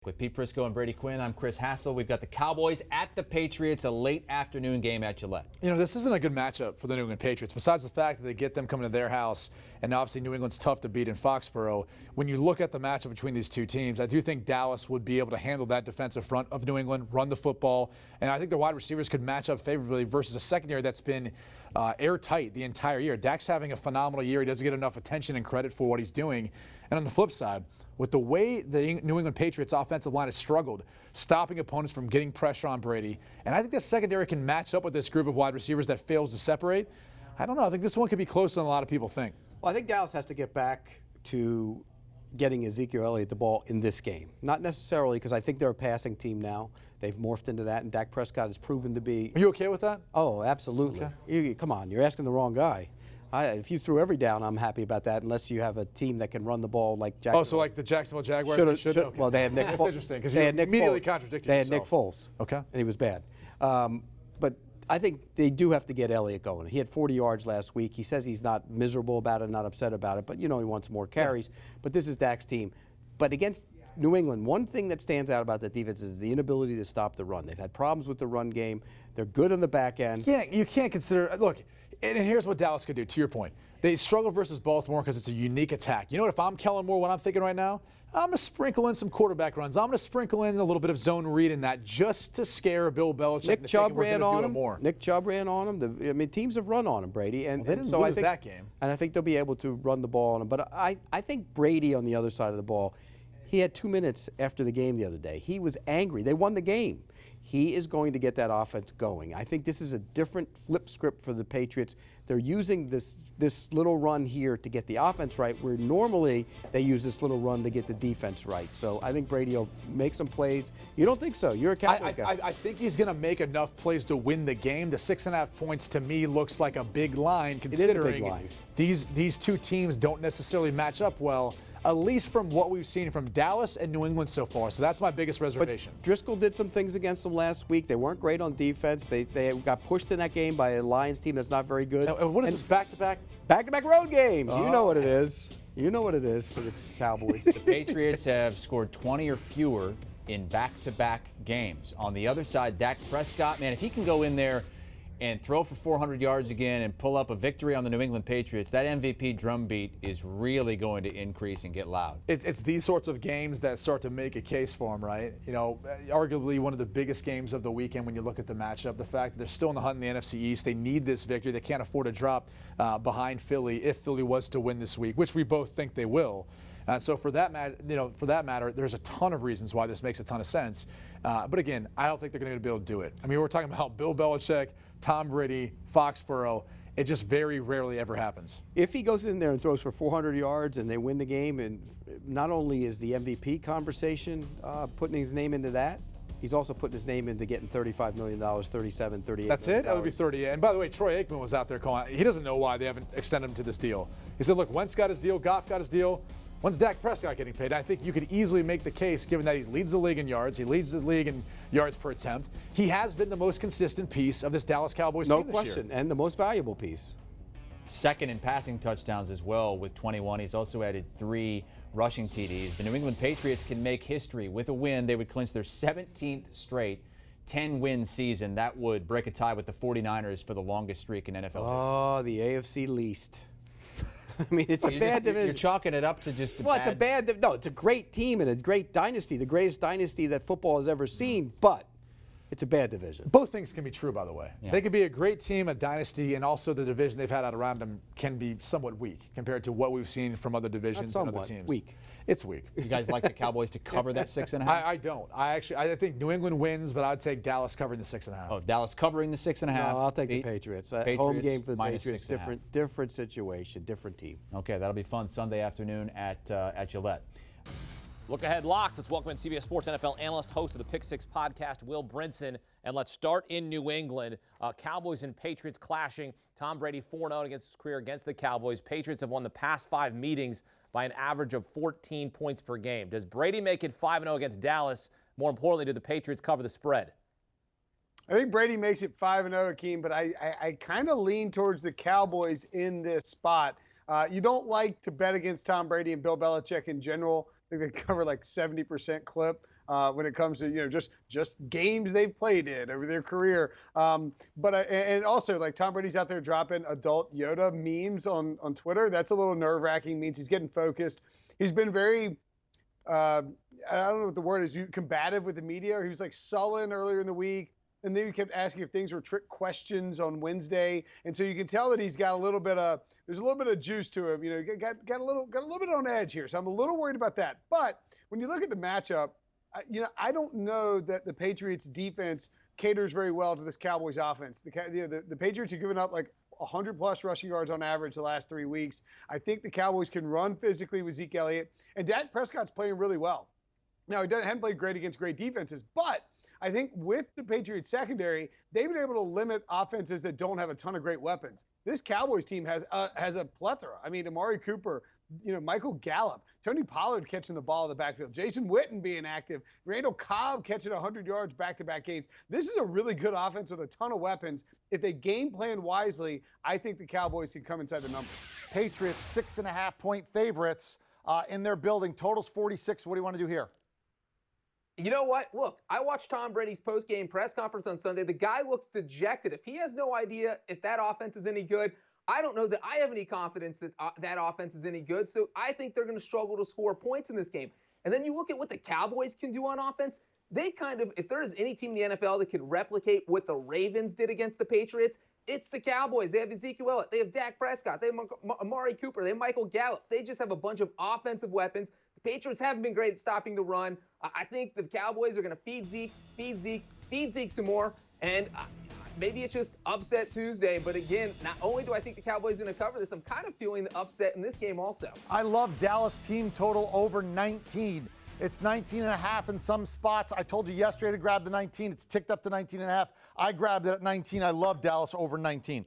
With Pete Prisco and Brady Quinn, I'm Chris Hassel. We've got the Cowboys at the Patriots, a late afternoon game at Gillette. You know, this isn't a good matchup for the New England Patriots, besides the fact that they get them coming to their house, and obviously New England's tough to beat in Foxborough. When you look at the matchup between these two teams, I do think Dallas would be able to handle that defensive front of New England, run the football, and I think the wide receivers could match up favorably versus a secondary that's been airtight the entire year. Dak's having a phenomenal year. He doesn't get enough attention and credit for what he's doing. And on the flip side, with the way the New England Patriots offensive line has struggled, stopping opponents from getting pressure on Brady, and I think the secondary can match up with this group of wide receivers that fails to separate. I don't know. I think this one could be closer than a lot of people think. Well, I think Dallas has to get back to getting Ezekiel Elliott the ball in this game. Not necessarily because I think they're a passing team now. They've morphed into that, and Dak Prescott has proven to be. Are you okay with that? Oh, absolutely. Okay. Come on, you're asking the wrong guy. If you threw every down, I'm happy about that, unless you have a team that can run the ball like Jacksonville. Oh, so like the Jacksonville Jaguars? Okay. Well, they had Nick Foles. That's interesting, because you immediately contradicted yourself. They had Nick Foles. Okay. And he was bad. But I think they do have to get Elliott going. He had 40 yards last week. He says he's not miserable about it, not upset about it, but, you know, he wants more carries. Yeah. But this is Dak's team. But against New England, one thing that stands out about that defense is the inability to stop the run. They've had problems with the run game. They're good on the back end. You can't consider – look, and here's what Dallas could do, to your point. They struggle versus Baltimore because it's a unique attack. You know what, if I'm Kellen Moore, what I'm thinking right now? I'm going to sprinkle in some quarterback runs. I'm going to sprinkle in a little bit of zone read in that just to scare Bill Belichick. Nick Chubb ran on him. More. Nick Chubb ran on him. Teams have run on him, Brady. And, they didn't so lose that game. And I think they'll be able to run the ball on him. But I think Brady on the other side of the ball, he had 2 minutes after the game the other day. He was angry. They won the game. He is going to get that offense going. I think this is a different flip script for the Patriots. They're using this little run here to get the offense right, where normally they use this little run to get the defense right. So I think Brady will make some plays. You don't think so? You're a Cowboys guy. I think he's going to make enough plays to win the game. The 6.5 points to me looks like a big line, considering it is a big line. These two teams don't necessarily match up well, at least from what we've seen from Dallas and New England so far. So that's my biggest reservation. But Driscoll did some things against them last week. They weren't great on defense. They got pushed in that game by a Lions team that's not very good. What is this, back-to-back? Back-to-back road games. You know what it is. You know what it is for the Cowboys. The Patriots have scored 20 or fewer in back-to-back games. On the other side, Dak Prescott, man, if he can go in there and throw for 400 yards again and pull up a victory on the New England Patriots, that MVP drumbeat is really going to increase and get loud. It's these sorts of games that start to make a case for him, right? You know, arguably one of the biggest games of the weekend when you look at the matchup. The fact that they're still in the hunt in the NFC East. They need this victory. They can't afford to drop behind Philly if Philly was to win this week, which we both think they will. So for that matter, there's a ton of reasons why this makes a ton of sense. But again, I don't think they're going to be able to do it. I mean, we're talking about Bill Belichick, Tom Brady, Foxborough. It just very rarely ever happens. If he goes in there and throws for 400 yards and they win the game, and not only is the MVP conversation putting his name into that, he's also putting his name into getting $35 million, $37, $38 That's million. it? That would be 30. And by the way, Troy Aikman was out there calling. He doesn't know why they haven't extended him to this deal. He said, look, Wentz got his deal, Goff got his deal. When's Dak Prescott getting paid? I think you could easily make the case, given that he leads the league in yards, he leads the league in yards per attempt. He has been the most consistent piece of this Dallas Cowboys team this year. No question, and the most valuable piece. Second in passing touchdowns as well with 21. He's also added 3 rushing TDs. The New England Patriots can make history. With a win, they would clinch their 17th straight 10-win season. That would break a tie with the 49ers for the longest streak in NFL history. Oh, the AFC least. I mean, it's a bad division. You're chalking it up to just it's a bad. No, it's a great team and a great dynasty, the greatest dynasty that football has ever seen. But it's a bad division. Both things can be true, by the way. Yeah. They could be a great team, a dynasty, and also the division they've had out around them can be somewhat weak compared to what we've seen from other divisions and other teams. Weak. It's weak. You guys like the Cowboys to cover that 6.5? I don't. I think New England wins, but I'd take Dallas covering the 6.5. Oh, Dallas covering the 6.5. No, I'll take the Patriots. Home game for the Patriots. 6.5. Different situation, different team. Okay, that'll be fun Sunday afternoon at Gillette. Look ahead locks. Let's welcome in CBS Sports NFL analyst, host of the Pick 6 podcast, Will Brinson. And let's start in New England. Cowboys and Patriots clashing. Tom Brady 4-0 against his career against the Cowboys. Patriots have won the past 5 meetings by an average of 14 points per game. Does Brady make it 5-0 against Dallas? More importantly, do the Patriots cover the spread? I think Brady makes it 5-0, Akeem, but I kind of lean towards the Cowboys in this spot. You don't like to bet against Tom Brady and Bill Belichick in general. I think they cover like 70% clip. when it comes to just games they've played in over their career. And also, like, Tom Brady's out there dropping adult Yoda memes on Twitter. That's a little nerve-wracking. Means he's getting focused. He's been very I don't know what the word is, combative with the media. He was like sullen earlier in the week. And then he kept asking if things were trick questions on Wednesday. And so you can tell that he's got there's a little bit of juice to him. Got a little bit on edge here. So I'm a little worried about that. But when you look at the matchup, I don't know that the Patriots defense caters very well to this Cowboys offense. The Patriots have given up like 100+ rushing yards on average the last 3 weeks. I think the Cowboys can run physically with Zeke Elliott. And Dak Prescott's playing really well. Now, he hasn't played great against great defenses, but I think with the Patriots secondary, they've been able to limit offenses that don't have a ton of great weapons. This Cowboys team has a plethora. I mean, Amari Cooper, Michael Gallup, Tony Pollard catching the ball in the backfield, Jason Witten being active, Randall Cobb catching 100 yards back-to-back games. This is a really good offense with a ton of weapons. If they game plan wisely, I think the Cowboys can come inside the number. Patriots 6.5-point favorites in their building. Totals 46. What do you want to do here? You know what? Look, I watched Tom Brady's post-game press conference on Sunday. The guy looks dejected. If he has no idea if that offense is any good, I don't know that I have any confidence that that offense is any good. So I think they're going to struggle to score points in this game. And then you look at what the Cowboys can do on offense. They if there is any team in the NFL that can replicate what the Ravens did against the Patriots, it's the Cowboys. They have Ezekiel Elliott. They have Dak Prescott. They have Amari Cooper. They have Michael Gallup. They just have a bunch of offensive weapons. The Patriots haven't been great at stopping the run. I think the Cowboys are going to feed Zeke some more. And maybe it's just upset Tuesday. But again, not only do I think the Cowboys are going to cover this, I'm kind of feeling the upset in this game also. I love Dallas team total over 19. It's 19.5 in some spots. I told you yesterday to grab the 19. It's ticked up to 19.5. I grabbed it at 19. I love Dallas over 19.